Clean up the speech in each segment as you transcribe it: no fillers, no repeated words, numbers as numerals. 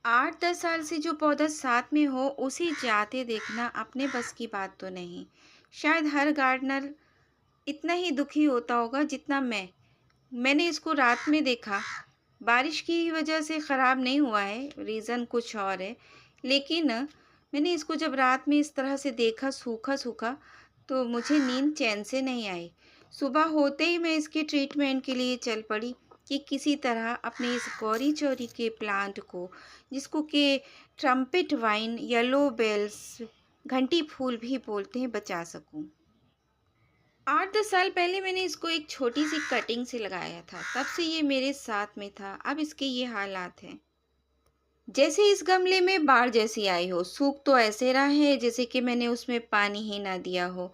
8-10 साल से जो पौधा साथ में हो उसे जाते देखना अपने बस की बात तो नहीं। शायद हर गार्डनर इतना ही दुखी होता होगा जितना मैंने इसको रात में देखा। बारिश की वजह से ख़राब नहीं हुआ है, रीज़न कुछ और है। लेकिन मैंने इसको जब रात में इस तरह से देखा सूखा-सूखा, तो मुझे नींद चैन से नहीं आई। सुबह होते ही मैं इसके ट्रीटमेंट के लिए चल पड़ी कि किसी तरह अपने इस गौरी-चौरी के प्लांट को, जिसको कि ट्रम्पेट वाइन, येलो बेल्स, घंटी फूल भी बोलते हैं, बचा सकूं। 8-10 साल पहले मैंने इसको एक छोटी सी कटिंग से लगाया था, तब से ये मेरे साथ में था। अब इसके ये हालात हैं। जैसे इस गमले में बाढ़ जैसी आई हो, सूख तो ऐसे रहा है जैसे कि मैंने उसमें पानी ही ना दिया हो।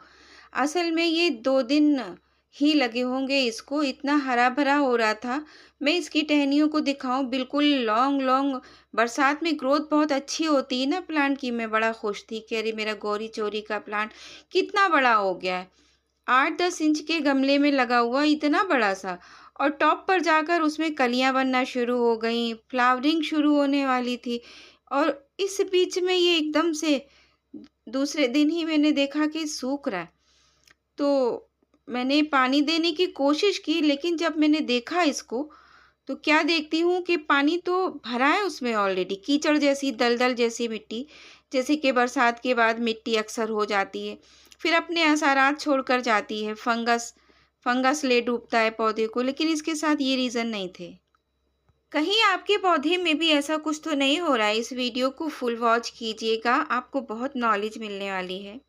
असल में ये 2 दिन ही लगे होंगे इसको, इतना हरा-भरा हो रहा था। मैं इसकी टहनियों को दिखाऊँ, बिल्कुल लॉन्ग लॉन्ग। बरसात में ग्रोथ बहुत अच्छी होती है ना प्लांट की। मैं बड़ा खुश थी कि अरे मेरा गौरी-चौरी का प्लांट कितना बड़ा हो गया है। 8-10 इंच के गमले में लगा हुआ इतना बड़ा-सा, और टॉप पर जाकर उसमें कलियाँ बनना शुरू हो गईं, फ्लावरिंग शुरू होने वाली थी। और इस बीच में ये एकदम से दूसरे दिन ही मैंने देखा कि सूख रहा है। तो मैंने पानी देने की कोशिश की, लेकिन जब मैंने देखा इसको, तो क्या देखती हूँ कि पानी तो भरा है उसमें ऑलरेडी, कीचड़ जैसी, दलदल जैसी मिट्टी, जैसे कि बरसात के बाद मिट्टी अक्सर हो जाती है। फिर अपने असरात छोड़कर जाती है, फंगस फंगस ले डूबता है पौधे को, लेकिन इसके साथ ये रीज़न नहीं थे। कहीं आपके पौधे में भी ऐसा कुछ तो नहीं हो रहा है? इस वीडियो को फुल वॉच कीजिएगा, आपको बहुत नॉलेज मिलने वाली है।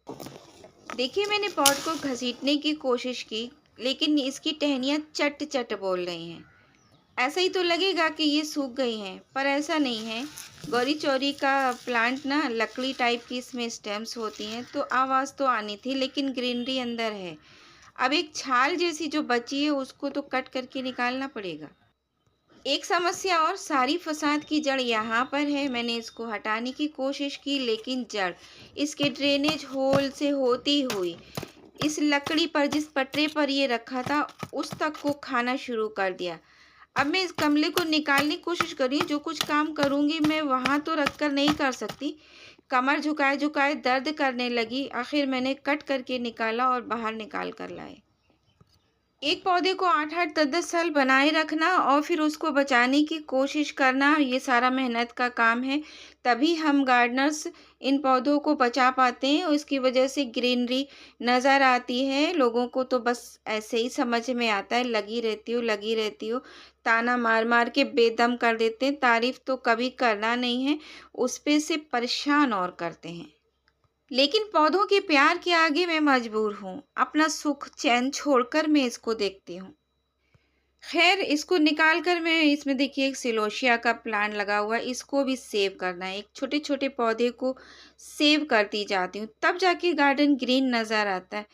देखिए, मैंने पॉट को घसीटने की कोशिश की, लेकिन इसकी टहनियाँ चट-चट बोल रही हैं। ऐसा ही तो लगेगा कि ये सूख गई हैं, पर ऐसा नहीं है। गौरी-चौरी का प्लांट ना लकड़ी टाइप की इसमें स्टेम्स होती हैं, तो आवाज़ तो आनी थी, लेकिन ग्रीनरी अंदर है। अब एक छाल जैसी जो बची है उसको तो कट करके निकालना पड़ेगा। एक समस्या और, सारी फसाद की जड़ यहाँ पर है। मैंने इसको हटाने की कोशिश की, लेकिन जड़ इसके ड्रेनेज होल से होती हुई इस लकड़ी पर, जिस पटरे पर ये रखा था, उस तक को खाना शुरू कर दिया। अब मैं इस गमले को निकालने की कोशिश कर रही हूँ। जो कुछ काम करूँगी मैं वहाँ तो रख कर नहीं कर सकती। कमर झुकाए-झुकाए दर्द करने लगी। आखिर मैंने कट करके निकाला और बाहर निकाल कर लाए। एक पौधे को 8-8 10-10 साल बनाए रखना और फिर उसको बचाने की कोशिश करना, ये सारा मेहनत का काम है। तभी हम गार्डनर्स इन पौधों को बचा पाते हैं और इसकी वजह से ग्रीनरी नज़र आती है। लोगों को तो बस ऐसे ही समझ में आता है, लगी रहती हो, ताना मार-मार के बेदम कर देते हैं। तारीफ़ तो कभी करना नहीं है, उस पे से परेशान और करते हैं। लेकिन पौधों के प्यार के आगे मैं मजबूर हूँ। अपना सुख चैन छोड़कर मैं इसको देखती हूँ। खैर, इसको निकाल कर मैं, इसमें देखिए एक सिलोशिया का प्लांट लगा हुआ है, इसको भी सेव करना है। एक छोटे-छोटे पौधे को सेव करती जाती हूँ, तब जाके गार्डन ग्रीन नज़र आता है।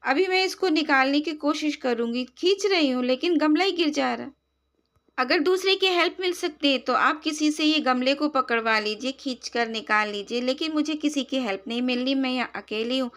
अभी मैं इसको निकालने की कोशिश करूँगी, खींच रही हूँ लेकिन गमला ही गिर जा रहा है। अगर दूसरे की हेल्प मिल सकती है तो आप किसी से ये गमले को पकड़वा लीजिए, खींचकर निकाल लीजिए, लेकिन मुझे किसी की हेल्प नहीं मिल रही, मैं यहाँ अकेली हूँ।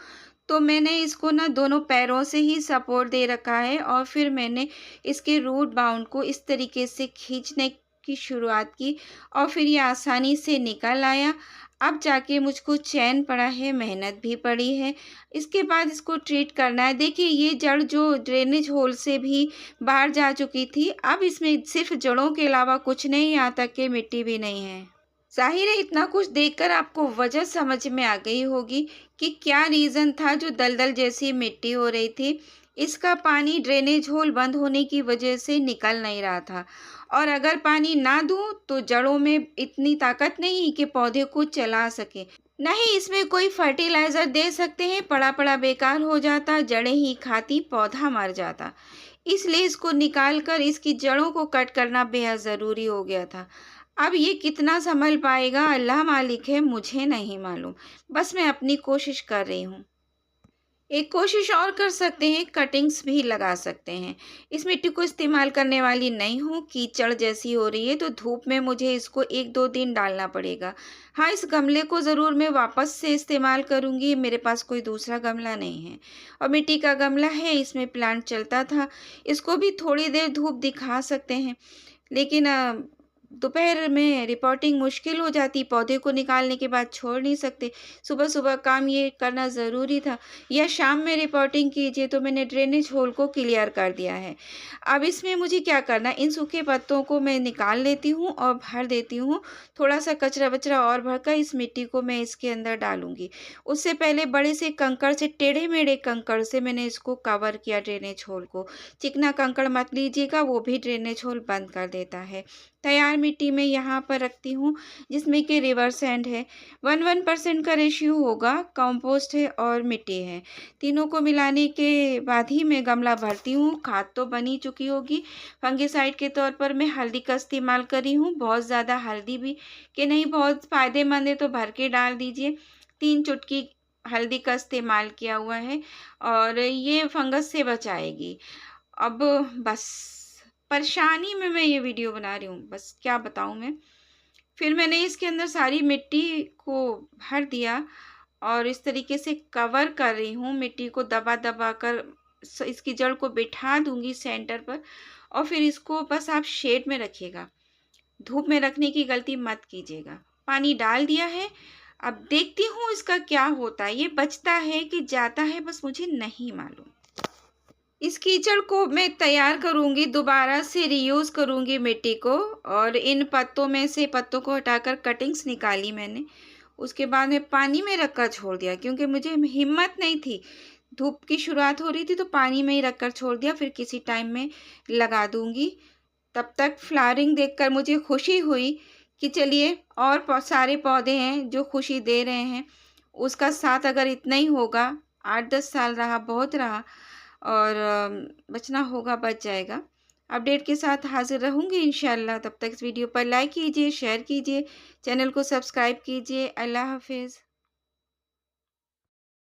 तो मैंने इसको ना दोनों पैरों से ही सपोर्ट दे रखा है और फिर मैंने इसके रूट बाउंड को इस तरीके से खींचने की शुरुआत की और फिर ये आसानी से निकल आया। अब जाके मुझको चैन पड़ा है, मेहनत भी पड़ी है। इसके बाद इसको ट्रीट करना है। देखिए, ये जड़ जो ड्रेनेज होल से भी बाहर जा चुकी थी, अब इसमें सिर्फ जड़ों के अलावा कुछ नहीं, यहाँ तक कि मिट्टी भी नहीं है। ज़ाहिर है इतना कुछ देखकर आपको वजह समझ में आ गई होगी कि क्या रीज़न था जो दलदल जैसी मिट्टी हो रही थी। इसका पानी ड्रेनेज होल बंद होने की वजह से निकल नहीं रहा था, और अगर पानी ना दूँ तो जड़ों में इतनी ताकत नहीं कि पौधे को चला सके। नहीं इसमें कोई फर्टिलाइज़र दे सकते हैं, पड़ा-पड़ा बेकार हो जाता, जड़ें ही खाती, पौधा मर जाता। इसलिए इसको निकाल कर इसकी जड़ों को कट करना बेहद ज़रूरी हो गया था। अब ये कितना सँभल पाएगा अल्लाह मालिक है, मुझे नहीं मालूम। बस मैं अपनी कोशिश कर रही हूँ। एक कोशिश और कर सकते हैं, कटिंग्स भी लगा सकते हैं। इस मिट्टी को इस्तेमाल करने वाली नहीं हूँ, कीचड़ जैसी हो रही है तो धूप में मुझे इसको 1-2 दिन डालना पड़ेगा। हाँ, इस गमले को ज़रूर मैं वापस से इस्तेमाल करूँगी, मेरे पास कोई दूसरा गमला नहीं है। और मिट्टी का गमला है, इसमें प्लांट चलता था, इसको भी थोड़ी देर धूप दिखा सकते हैं। लेकिन दोपहर में रिपोर्टिंग मुश्किल हो जाती, पौधे को निकालने के बाद छोड़ नहीं सकते। सुबह-सुबह काम ये करना ज़रूरी था, या शाम में रिपोर्टिंग कीजिए, तो मैंने ड्रेनेज होल को क्लियर कर दिया है। अब इसमें मुझे क्या करना है, इन सूखे पत्तों को मैं निकाल लेती हूँ और भर देती हूँ। थोड़ा-सा कचरा-वचरा और भरकर इस मिट्टी को मैं इसके अंदर डालूँगी। उससे पहले बड़े से कंकड़ से, टेढ़े-मेढ़े कंकड़ से मैंने इसको कवर किया ड्रेनेज होल को। चिकना कंकड़ मत लीजिएगा, वो भी ड्रेनेज होल बंद कर देता है। तैयार मिट्टी मैं यहाँ पर रखती हूँ, जिसमें कि रिवर सैंड है। 1-1% का रेशियो होगा, कंपोस्ट है और मिट्टी है। तीनों को मिलाने के बाद ही मैं गमला भरती हूँ। खाद तो बन ही चुकी होगी। फंगिसाइड के तौर पर मैं हल्दी का इस्तेमाल करी हूँ। बहुत ज़्यादा हल्दी भी कि नहीं, बहुत फ़ायदेमंद है तो भर के डाल दीजिए। 3 चुटकी हल्दी का इस्तेमाल किया हुआ है और ये फंगस से बचाएगी। अब बस परेशानी में मैं ये वीडियो बना रही हूँ, बस क्या बताऊँ मैं। फिर मैंने इसके अंदर सारी मिट्टी को भर दिया और इस तरीके से कवर कर रही हूँ, मिट्टी को दबा-दबा कर इसकी जड़ को बिठा दूँगी सेंटर पर, और फिर इसको बस आप शेड में रखिएगा। धूप में रखने की गलती मत कीजिएगा। पानी डाल दिया है, अब देखती हूँ इसका क्या होता है, ये बचता है कि जाता है, बस मुझे नहीं मालूम। इस कीचड़ को मैं तैयार करूँगी, दोबारा से रीयूज़ करूँगी मिट्टी को, और इन पत्तों में से पत्तों को हटाकर कटिंग्स निकाली मैंने। उसके बाद में पानी में रखकर छोड़ दिया, क्योंकि मुझे हिम्मत नहीं थी। धूप की शुरुआत हो रही थी तो पानी में ही रखकर छोड़ दिया, फिर किसी टाइम में लगा दूँगी। तब तक फ्लावरिंग देखकर मुझे खुशी हुई कि चलिए, और सारे पौधे हैं जो खुशी दे रहे हैं। उसका साथ अगर इतना ही होगा, 8-10 साल रहा बहुत रहा, और बचना होगा बच जाएगा। अपडेट के साथ हाज़िर रहूँगी इंशाअल्लाह। तब तक इस वीडियो पर लाइक कीजिए, शेयर कीजिए, चैनल को सब्सक्राइब कीजिए। अल्लाह हाफ़िज़।